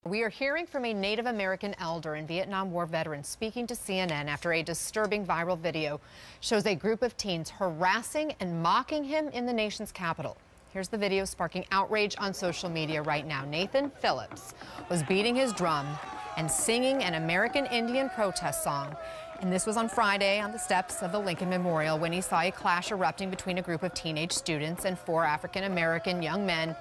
We are hearing from a Native American elder and Vietnam War veteran speaking to CNN after a disturbing viral video shows a group of teens harassing and mocking him in the nation's capital. Here's the video sparking outrage on social media right now. Nathan Phillips was beating his drum and singing an American Indian protest song. And this was on Friday on the steps of the Lincoln Memorial when he saw a clash erupting between a group of teenage students and 4 African-American young men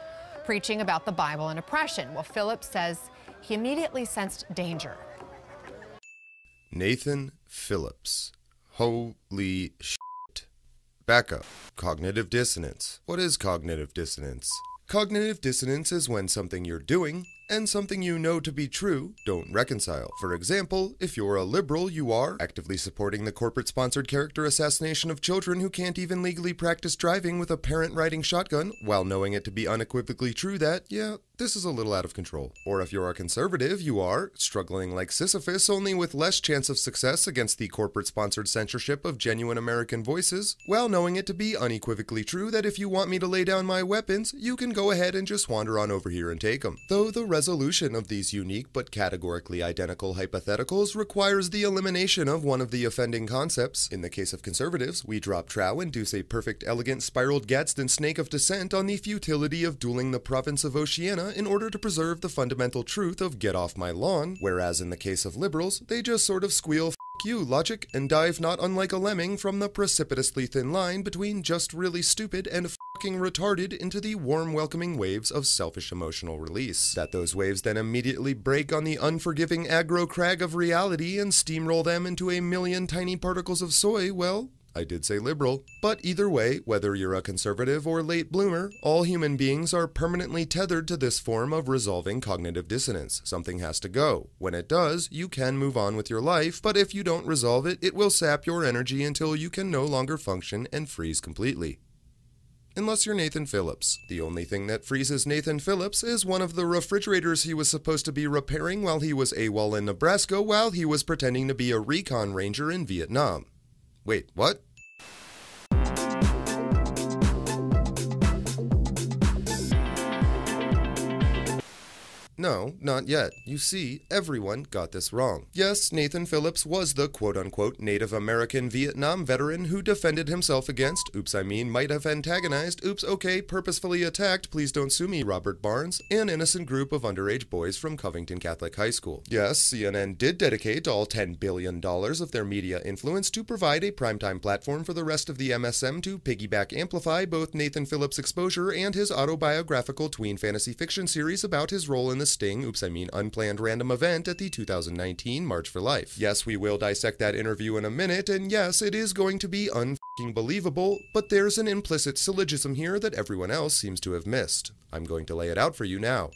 preaching about the Bible and oppression. Well, Phillips says he immediately sensed danger. Nathan Phillips. Holy shit. Back up. Cognitive dissonance. What is cognitive dissonance? Cognitive dissonance is when something you're doing and something you know to be true don't reconcile. For example, if you're a liberal, you are actively supporting the corporate-sponsored character assassination of children who can't even legally practice driving with a parent riding shotgun, while knowing it to be unequivocally true that, yeah, this is a little out of control. Or if you're a conservative, you are struggling like Sisyphus, only with less chance of success against the corporate-sponsored censorship of genuine American voices, while knowing it to be unequivocally true that if you want me to lay down my weapons, you can go ahead and just wander on over here and take them. Though the resolution of these unique but categorically identical hypotheticals requires the elimination of one of the offending concepts. In the case of conservatives, we drop trow and deuce a perfect, elegant, spiraled Gadsden snake of descent on the futility of dueling the province of Oceania in order to preserve the fundamental truth of get off my lawn, whereas in the case of liberals, they just sort of squeal "F you, logic," and dive not unlike a lemming from the precipitously thin line between just really stupid and fucking retarded into the warm welcoming waves of selfish emotional release. That those waves then immediately break on the unforgiving aggro crag of reality and steamroll them into a million tiny particles of soy, well, I did say liberal. But either way, whether you're a conservative or late bloomer, all human beings are permanently tethered to this form of resolving cognitive dissonance. Something has to go. When it does, you can move on with your life, but if you don't resolve it, it will sap your energy until you can no longer function and freeze completely. Unless you're Nathan Phillips. The only thing that freezes Nathan Phillips is one of the refrigerators he was supposed to be repairing while he was AWOL in Nebraska while he was pretending to be a recon ranger in Vietnam. Wait, what? No, not yet. You see, everyone got this wrong. Yes, Nathan Phillips was the quote-unquote Native American Vietnam veteran who defended himself against, might have antagonized, purposefully attacked, please don't sue me, Robert Barnes, an innocent group of underage boys from Covington Catholic High School. Yes, CNN did dedicate all $10 billion of their media influence to provide a primetime platform for the rest of the MSM to piggyback amplify both Nathan Phillips' exposure and his autobiographical tween fantasy fiction series about his role in the sting, unplanned random event at the 2019 March for Life. Yes, we will dissect that interview in a minute, and yes, it is going to be unfucking believable, but there's an implicit syllogism here that everyone else seems to have missed. I'm going to lay it out for you now.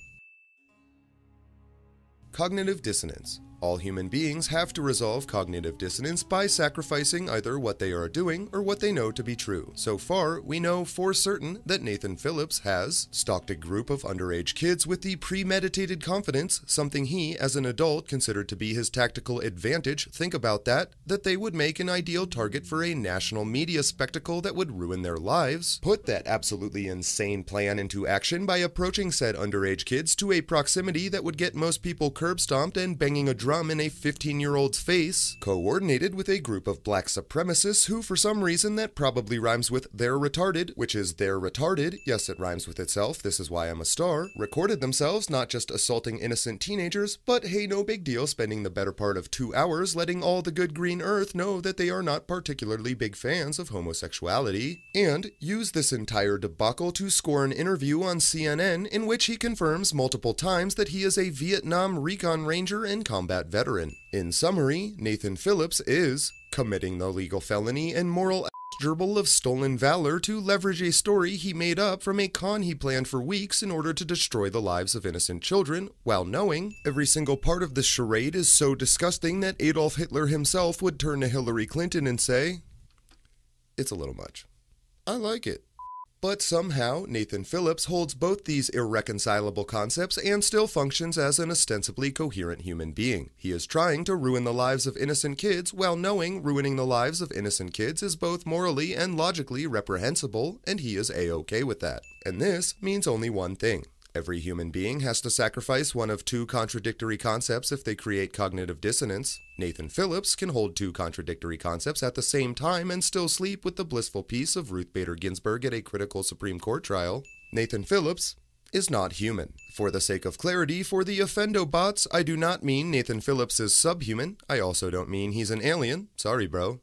Cognitive dissonance. All human beings have to resolve cognitive dissonance by sacrificing either what they are doing or what they know to be true. So far, we know for certain that Nathan Phillips has stalked a group of underage kids with the premeditated confidence, something he, as an adult, considered to be his tactical advantage, think about that they would make an ideal target for a national media spectacle that would ruin their lives, put that absolutely insane plan into action by approaching said underage kids to a proximity that would get most people curb stomped and banging a drum in a 15-year-old's face, coordinated with a group of black supremacists who, for some reason that probably rhymes with "they're retarded," which is "they're retarded," yes, it rhymes with itself, this is why I'm a star, recorded themselves not just assaulting innocent teenagers, but hey, no big deal, spending the better part of 2 hours letting all the good green earth know that they are not particularly big fans of homosexuality, and use this entire debacle to score an interview on CNN in which he confirms multiple times that he is a Vietnam recon ranger and combat veteran. In summary, Nathan Phillips is committing the legal felony and moral gerbil of stolen valor to leverage a story he made up from a con he planned for weeks in order to destroy the lives of innocent children, while knowing every single part of this charade is so disgusting that Adolf Hitler himself would turn to Hillary Clinton and say, "It's a little much. I like it." But somehow, Nathan Phillips holds both these irreconcilable concepts and still functions as an ostensibly coherent human being. He is trying to ruin the lives of innocent kids while knowing ruining the lives of innocent kids is both morally and logically reprehensible, and he is A-OK with that. And this means only one thing. Every human being has to sacrifice one of two contradictory concepts if they create cognitive dissonance. Nathan Phillips can hold two contradictory concepts at the same time and still sleep with the blissful peace of Ruth Bader Ginsburg at a critical Supreme Court trial. Nathan Phillips is not human. For the sake of clarity, for the offendo-bots, I do not mean Nathan Phillips is subhuman. I also don't mean he's an alien. Sorry, bro.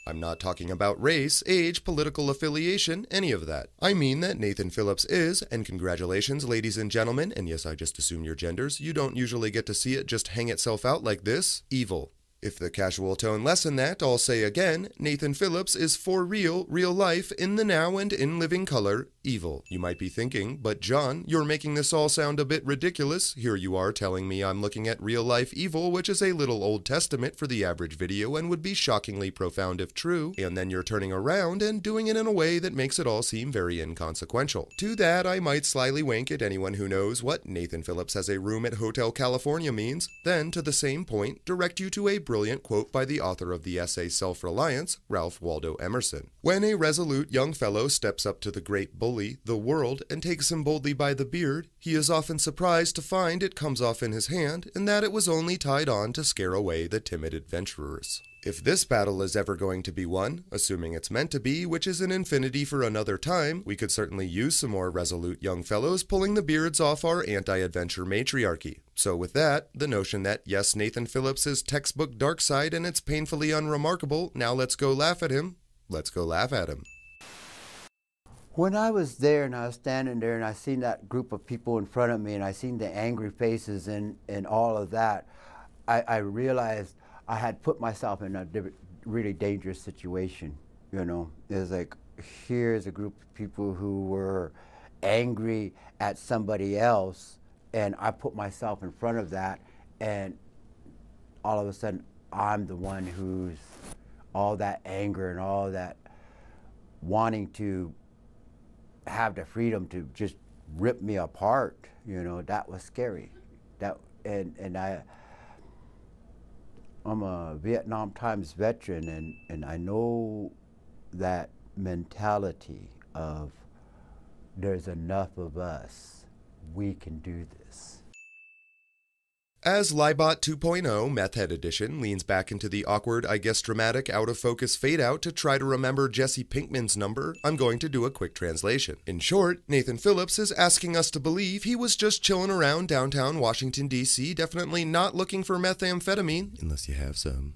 I'm not talking about race, age, political affiliation, any of that. I mean that Nathan Phillips is, and congratulations ladies and gentlemen, and yes, I just assume your genders, you don't usually get to see it just hang itself out like this, evil. If the casual tone lessen that, I'll say again, Nathan Phillips is for real, real life, in the now and in living color, evil. You might be thinking, but John, you're making this all sound a bit ridiculous. Here you are telling me I'm looking at real life evil, which is a little Old Testament for the average video and would be shockingly profound if true, and then you're turning around and doing it in a way that makes it all seem very inconsequential. To that, I might slyly wink at anyone who knows what Nathan Phillips has a room at Hotel California means, then, to the same point, direct you to a brilliant quote by the author of the essay Self-Reliance, Ralph Waldo Emerson. When a resolute young fellow steps up to the great bully, the world, and takes him boldly by the beard, he is often surprised to find it comes off in his hand, and that it was only tied on to scare away the timid adventurers. If this battle is ever going to be won, assuming it's meant to be, which is an infinity for another time, we could certainly use some more resolute young fellows pulling the beards off our anti-adventure matriarchy. So with that, the notion that, yes, Nathan Phillips is textbook dark side and it's painfully unremarkable, now let's go laugh at him. Let's go laugh at him. When I was there and I was standing there and I seen that group of people in front of me and I seen the angry faces and all of that, I realized I had put myself in a really dangerous situation, you know. It's like, here's a group of people who were angry at somebody else, and I put myself in front of that, and all of a sudden, I'm the one who's all that anger and all that wanting to have the freedom to just rip me apart, you know. That was scary. I'm a Vietnam Times veteran, and I know that mentality of there's enough of us, we can do this. As Libot 2.0 Meth Head Edition leans back into the awkward, I guess dramatic, out-of-focus fade-out to try to remember Jesse Pinkman's number, I'm going to do a quick translation. In short, Nathan Phillips is asking us to believe he was just chilling around downtown Washington, D.C., definitely not looking for methamphetamine, unless you have some.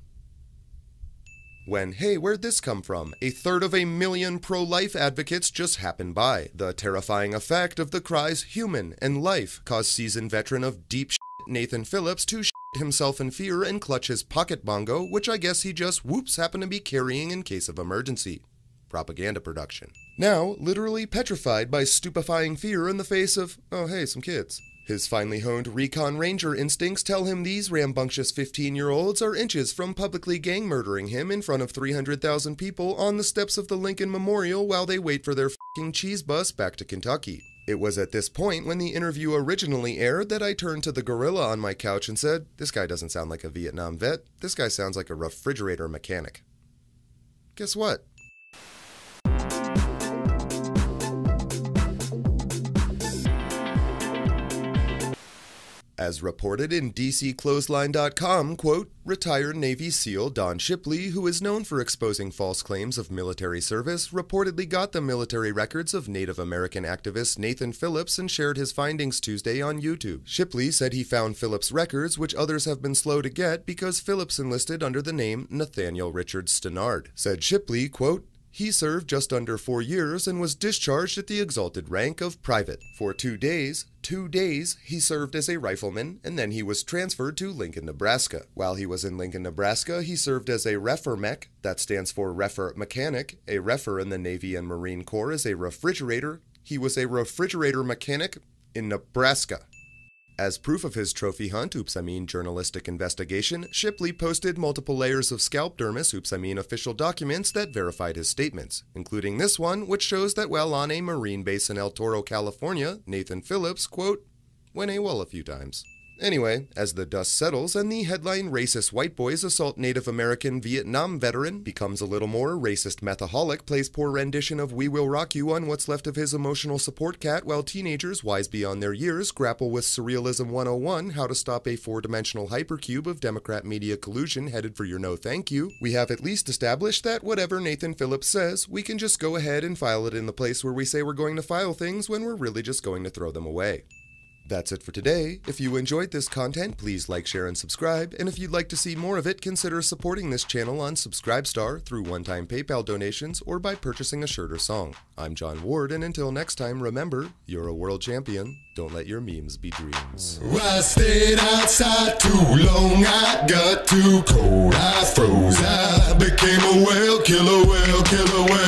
When, hey, where'd this come from? 1/3 pro-life advocates just happened by. The terrifying effect of the cries human and life caused seasoned veteran of deep shit Nathan Phillips to shit himself in fear and clutch his pocket bongo, which I guess he just whoops happened to be carrying in case of emergency. Propaganda production. Now, literally petrified by stupefying fear in the face of, oh hey, some kids. His finely honed recon ranger instincts tell him these rambunctious 15-year-olds are inches from publicly gang murdering him in front of 300,000 people on the steps of the Lincoln Memorial while they wait for their f***ing cheese bus back to Kentucky. It was at this point when the interview originally aired that I turned to the gorilla on my couch and said, this guy doesn't sound like a Vietnam vet, this guy sounds like a refrigerator mechanic. Guess what? As reported in DCClothesline.com, quote, retired Navy SEAL Don Shipley, who is known for exposing false claims of military service, reportedly got the military records of Native American activist Nathan Phillips and shared his findings Tuesday on YouTube. Shipley said he found Phillips' records, which others have been slow to get because Phillips enlisted under the name Nathaniel Richard Stannard. Said Shipley, quote, he served just under 4 years and was discharged at the exalted rank of private. For 2 days, he served as a rifleman, and then he was transferred to Lincoln, Nebraska. While he was in Lincoln, Nebraska, he served as a refer mech, that stands for refer mechanic. A refer in the Navy and Marine Corps is a refrigerator. He was a refrigerator mechanic in Nebraska. As proof of his trophy hunt, journalistic investigation, Shipley posted multiple layers of scalp dermis, official documents that verified his statements, including this one, which shows that while on a Marine base in El Toro, California, Nathan Phillips, quote, went AWOL a few times. Anyway, as the dust settles and the headline "Racist White Boys Assault Native American Vietnam Veteran" becomes a little more "Racist Methaholic Plays Poor Rendition of We Will Rock You on What's Left of His Emotional Support Cat While Teenagers Wise Beyond Their Years Grapple with Surrealism 101 How to Stop a Four-Dimensional Hypercube of Democrat Media Collusion Headed for Your No Thank You," we have at least established that whatever Nathan Phillips says, we can just go ahead and file it in the place where we say we're going to file things when we're really just going to throw them away. That's it for today. If you enjoyed this content, please like, share, and subscribe. And if you'd like to see more of it, consider supporting this channel on Subscribestar through one-time PayPal donations or by purchasing a shirt or song. I'm John Ward, and until next time, remember, you're a world champion. Don't let your memes be dreams. I stayed outside too long, I got too cold, I froze, I became a whale killer, whale killer, whale.